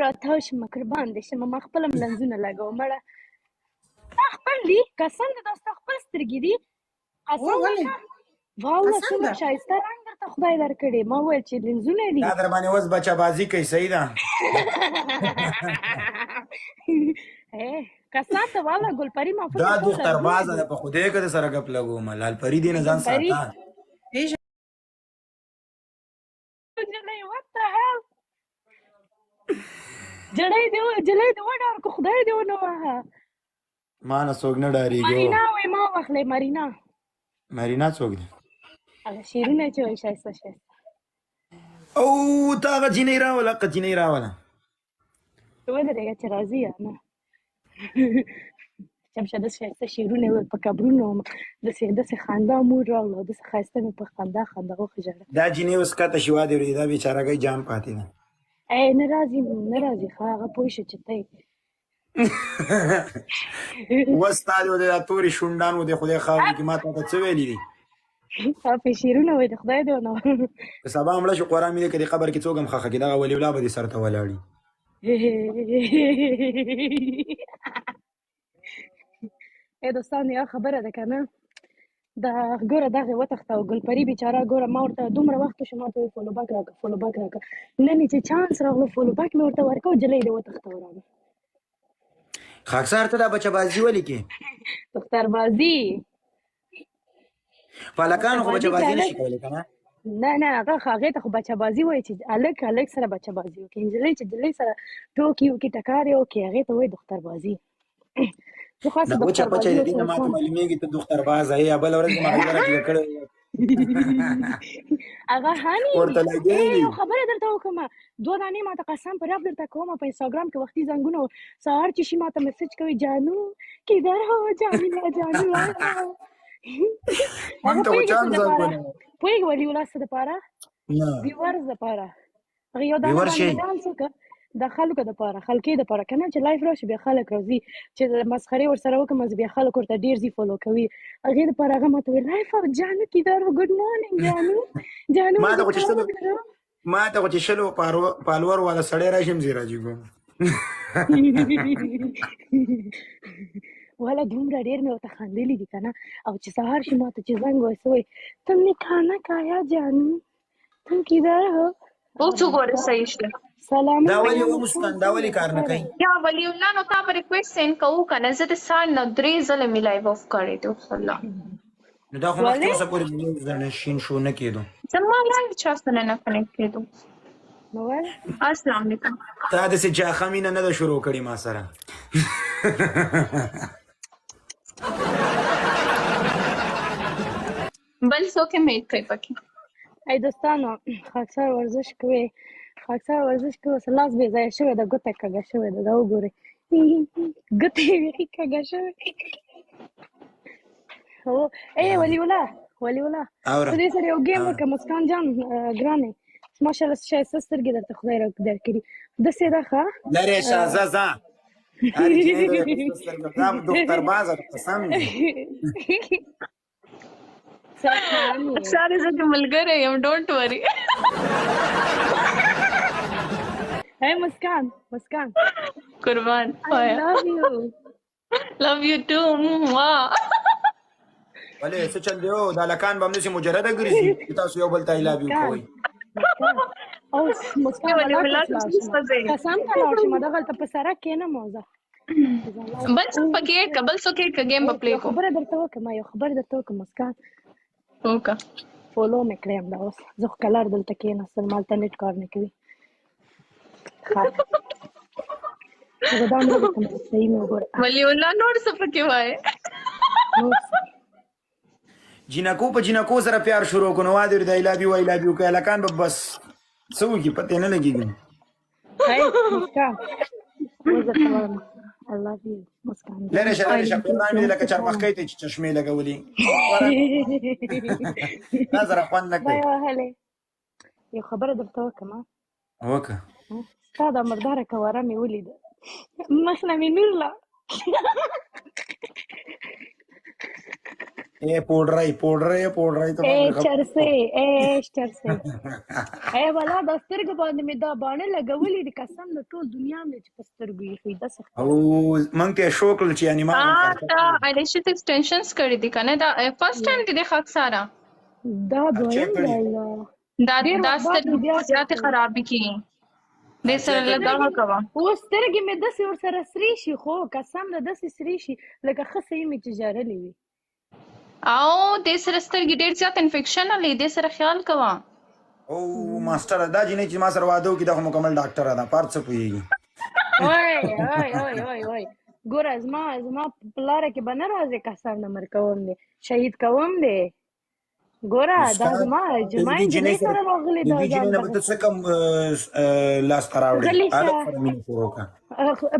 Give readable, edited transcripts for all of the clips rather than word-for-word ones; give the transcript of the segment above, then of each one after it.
راتاو شم قربان دې شم ما خپله هم لنځونه لګوم مړه تا خپل دي قسم دې دا ستا خپل سترګې دي قسم درته والله څومره ښایسته رنګ درته خدای درکړی ما وویل چې لنځونه دي دا در باندې اوس بچه بازي کوي صحیح ده قسم ته والله ګلپري ما دا دختر بازه ده په خدای که د سره ګپ لګوم لالپري دې نه ځان ساته جړی دې وډار کو خدای دې ونه وهه ما نه څوک نه ډارېږي مرینا وایي ما واخلئ مرینا څوک دی هغه شعرونه چې وایي ښایسته ښایسته او تا هغه جینۍ راوله هغه جینۍ راوله ودرېږه چې راځي یا نه چمشه داسې ښایسته شعرونه یې ویل په قبرونو داسې خندا مور راغله داسې ښایسته مې په خندا وخېژړه دا جینۍ اوس کته شي وادې ورېږي دا بېچارهګۍ جام پاتې ده نه راځي ښه هغه پوه شه چې ته اوس تا دې د دا تورې شونډانو د خدای خاورې کې ما تا ته څه ویلي دي په شعرونه وایي د خدای دې ونه که سبا مړه شو قرآن مې دی که د قبر کې څوک هم ښخه کړي دغه ولي الله به دې سر ته ولاړي دوستانو یوه خبره ده که نه دا ګوره دغې وتښته او ګلپري بیچاره ګوره ما ورته دومره وخت وشو ما ته وایي فالو بک راکړه نن یې چې چانس راغلو فالو بک مې ورته ورکړه او جلۍ دې وتښته ورانه خاکسار ته دا بچه بازي ولې کې دختر بازي په هلکانو خو بچه بازي نه شي کولی که نه نه هغې ته خو بچه بازي وایي چې هلک سره بچه بازي وکړي نجلۍ چې نجلۍ سره ټوکې وکړي ټکارې وکړي هغې ته وایي دختر بازي دا وچه پچه د دې نه ماته معلومېږي ته دختر بازه یې بله ورځ مې ملګره جګه کړې هغه هاني ورته لګېږي یو خبره درته وکړم 2 دانې ما ته قسم په رب درته کوم په انسټاګرام کې وختي زنګونه سهار چې شي ما ته میسج کوي جانو کدھر هو جانو من ته خو چا هم زنګونه پوهېږي ولي الله څه دپاره ویورز دپاره هغه یو دانه باندې ډانس وکړه د خلکو دپاره خلکې دپاره که نه چې لایف راشي بیا خلک راځي چې مسخرې ورسره وکړم بیا خلک ورته ډېر زی فالو کوي هغې دپاره هغه ما ته ویل لایف جانو کدھر هو ګډ مارنینګ جانو ما ته خو چې 100 فالوور والا سړی راشي هم زه راځي کوم والا دومره ډېر مې ورته خندلي دي که نه او چې سهار شي ما ته چې زنګ وایي څه وایي تم نے کھانا کھایا جانو تم کدھر ہو اوس وګوره صحیح شته سلام دا ولې ومسکان دا ولې کار نه کوي یا ولی الله نو تا په ریکویسټ سینډ کوو که نه زه د سهار نه 3 ځله مې لایو آف کړی دی الله نو دا خو مخکې اوسه پورې شین شو نه کېدو زما لایو چا سره نه کنیکټ کېدو السلام علیکم تا داسې جاخمینه نه ده شروع کړې ما سره بل څوک یې میټ کوي پکې ای دوستانو خاکسار ورزش کوئ اوس لاس بې ځایه شوی ده ګوته کږه شوې ده دا وګورئ ګوتې یې بیخي کږه شوې هو ای ولي الله په دې سره یو ګیم وکړه مسکان جان ګرانې ماشاءالله ښایسته سترګې درته خدای درکړي داسې ده ښه لرې شه ځه هر جینۍ د دا دختر بازه قسم دی سارے زه د ملګری یم ډونټ وری hey مسکان قربان I love you love you too ولې څه چل دی دا لکان به همداسې مجرده ګرځي چې تاسو یو بل ته I love you کوئ او مسکان قسم ته لاړ شي ما دغلته په سړک کښېنم او زه بل څوک پکې اېډ که بل څوک اېډ که ګیم به پلی کوو خبره درته وکړم مسکان وکړه فولو مې کړی همدا اوس زه خو کلر دلته کېناستل مالته نېټ کار نه کوي دا مې صحیح مې وګوره ولی الله نور څه پکې وایې جینکو په جینکو سره پیار شروع کړو نو وادې ورته I love you که هلکان به بس څه وکړي پتې نه لګېږي مسکان I love you مسکان لرې شه قرآن مې دی لکه چرمخکۍ ته چې چشمې لګولي دا سره خوند نه کوي یو خبره درته وکړم وکړه ستا دا مرداره کواره مې ولیده مخ نه مې نور لا اے پوډرای ته اے باندې چرسې اے چرسې اے والا د سترګو باندې مې دا باڼه لګولې دي قسم د ټول دنیا مې چې په سترګو ایښي داسې او مونږ ته شو کړل چې یعنی ما دا ایلیشس ایکسټنشنز کړی دي کنه دا فرست ټایم کې د خاک سارا دا دویم دی الله دا سترګې زیات خرابې کی د سره لګاوه کوا او سترګې مې داسې ورسره سرې شي خو قسم د داسې سرې شي لکه ښه صحیح مې چې ژړلې وي او د سره سترګې ډېر زیات انفیکشن لري د سره خیال کوا او ماستر دا جنې چې ما سره واده وکړي دا مکمل ډاکټر ده پار څه پوهېږي وای ګوره زما په لاره کې به نه راځې قسم نه مر کوم دی شهید کوم دی ګوره دا زما جنۍ سره راغلې دا جنۍ نه به ته څه کوم لاس ته راوړې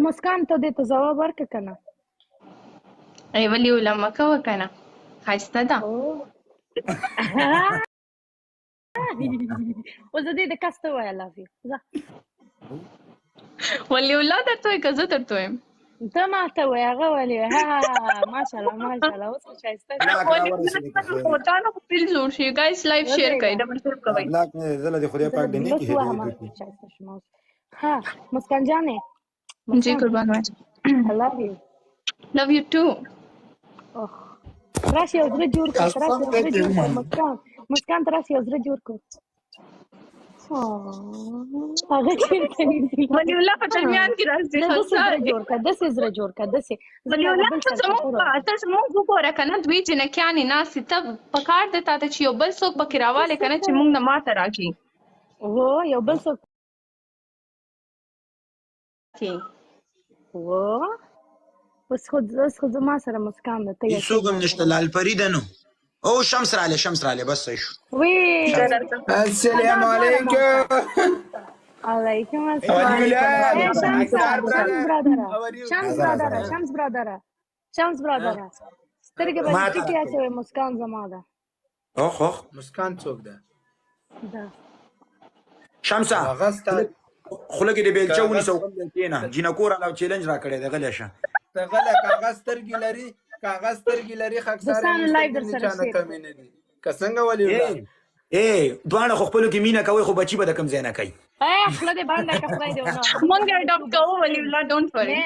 مسکان ته دې ته ځواب ورکړه که نه ای ولي علما کوه که نه ښایسته ده اوس د دې د کس ته وایه لافي ولي الله درته وایي که زه درته وایم ته ماته وایي هغه ولي ماشاءالله اوس خو ښایسته فوټانو خو پیل جوړ شي ګایس لایف شیر کوئ ډبل شیر کوئ بلاک مې زله د خدای پاک دې نه کې ها مسکان جانې جی قربان I love you. love you too راشي یو زړه جوړ کړه مسکان ته راشي یو زړه جوړ کړه هغه چېرته ولي الله په درمیان کې راځي داسې زړه جوړ کړه داسې ولي الله ته زموږ وګوره که نه دوی جنکیانې ناستې ته په کار دی تا ته چې یو بل څوک پکې راوالی که نه چې موږ نه ماته راکړي هو یو بل څوک و اوس خو زما سره مسکان ده ته هیڅوک هم نشته لال فرید نو او شمس رالی بس صحیح شو وی السلام علیکم علیکم السلام شمس برادره سترګې به دې ټیټې اچوي مسکان زما ده اوخ مسکان څوک ده شمسه خوله کې د بیلچه ونیسه وغلی کېنه جینکو راله چیلنج را کړی دی غلی شه ته غله کاغذ سترګې لري خاکسارې کمې نه دي که څنګه ولي دواړه خو خپلو کې مینه کوئ خو بچي به د کوم ځای نه کوي خوله دې بنده که خدای دې ونه موږ اډاپټ کوو ولي الله ډونټ وري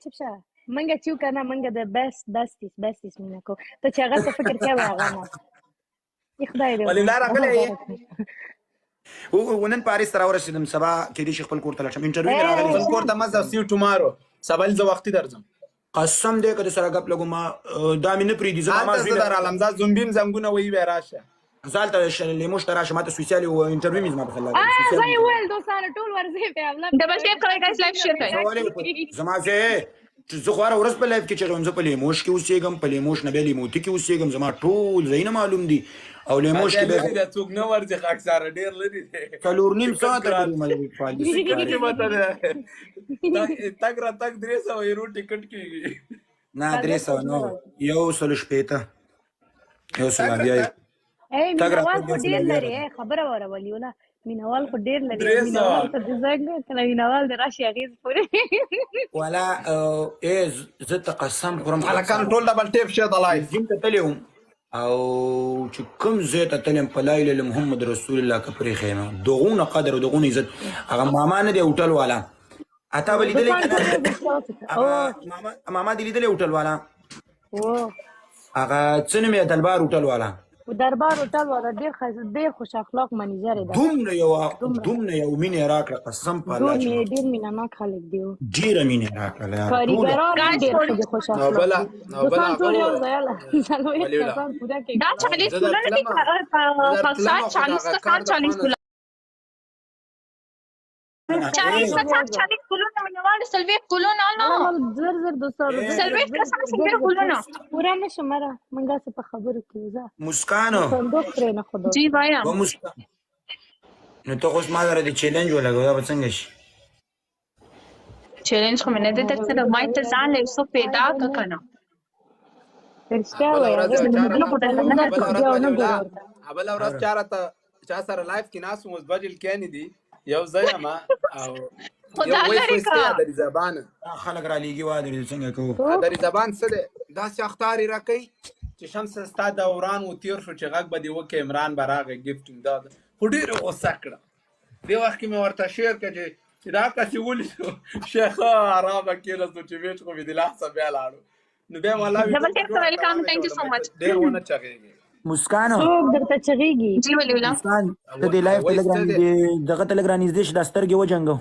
چپ شه موږ چې یو که نه موږ د بیسټیس مینه کوو ته چې هغه څه فکر کوې هغه نه خدای دې ولي الله راغلی ونن پاریس ته راورسېدم سبا کېدای شي خپل کور ته لاړ شم انټرویو مې راغلی خپل کور ته مه ځه سی یو ټومارو سبا زه وختي درځم قسم دی که د سره ګپ لګو ما دا مې نه پرېږدي هلته زه درالم دا زومبیم زنګونه ویي بیا راشه زه هلته لیموش ته راشه ما ته سوسیالي انټرویو مې زما په خل زه یې وویل دوستانو ټول ورځې په ډبل شیر کوئ ګایس لایف شیر کوئ زما چې زه خو هره ورځ په لایف کې چغیم زه په لیموش کې اوسېږم په لیموش نه بیا لیموتي کې اوسېږم زما ټول ځایونه معلوم دي او لیموش کې بیا څوک نه ورځي خاکساره ډېر لري دی 4.5 ساعته تګ را تګ 300 یورو ټیکټ کېږي نه 300 نو 160 بیا مینوال خو ډېر لري خبره وره ولي الله مینوال خو ډېر لري مینوال ته د زنګ کله مینوال د راشي اغېز پورې والا زه ته قسم خورم هلکان ټول ډبل ټیپ شه د لایف جیم ته تللی وم او چې کوم ځای ته تلم په لا اله الا محمد رسول الله که پرېښی یم دغونه قدر او دغونه عزت هغه ماما نه دی هوټل والا اتا به لیدلی ماما دې لیدلی هوټل والا هغه څه نوم یې دلبار هوټل والا دربار هوټل والا ډېر خوش اخلاق منیجر دی دومره یو مینې راکړه قسم په الله چې ډېر مینهناک خلک دی ډېره مینې راکړله کاریګران هم ډېر ښه دي خوش اخلاق دوستان ټول یو ځای هله 40 کسان پوره کوي دا 40 کلونه دي خاکسار 40 کسان 40 کلونه 40 کلونه مینوال سلویت کلونه الله زر دوستان سلویت کسان سلویت کلونه پورا نه شماره منګه څه په خبرو کې ځه مسکانو صندوق پرې نه خدا جی وایا و مسکان نو ته خو ما سره د چیلنج ولګو دا به څنګه شي چیلنج خو مې نه دی در سره ما ته ځان له څه پیدا که که نه بله ورځ چا سره لایف کې ناست وم اوس بجل کېنې دي یو ځای یم او خدا لرې کړه دري زبان خلک را لیږي وا درې څنګه کوو دري زبان څه دی داسې اخطار یې راکوي چې شمس ستا دوران و تیر شو چې غږ به دې وکړې عمران به راغی ګفټ دا خو ډېره غوسه کړه. دې وخت کې مې ورته شعر کړه چې دا کسې ولیدو شیخه آرامه کېناستو چې ویچ خو مې د لاسه بیا لاړو. نو بیا مې الله Double tap welcome. Thank you so much. ډېر ونه چغېږي. مسکانو څوک درته چغېږي؟ جی ولي الله. مسکان ته دې لایف ته لګ رانږدې دغه ته لګ رانږدې شي دا سترګې وجنګو.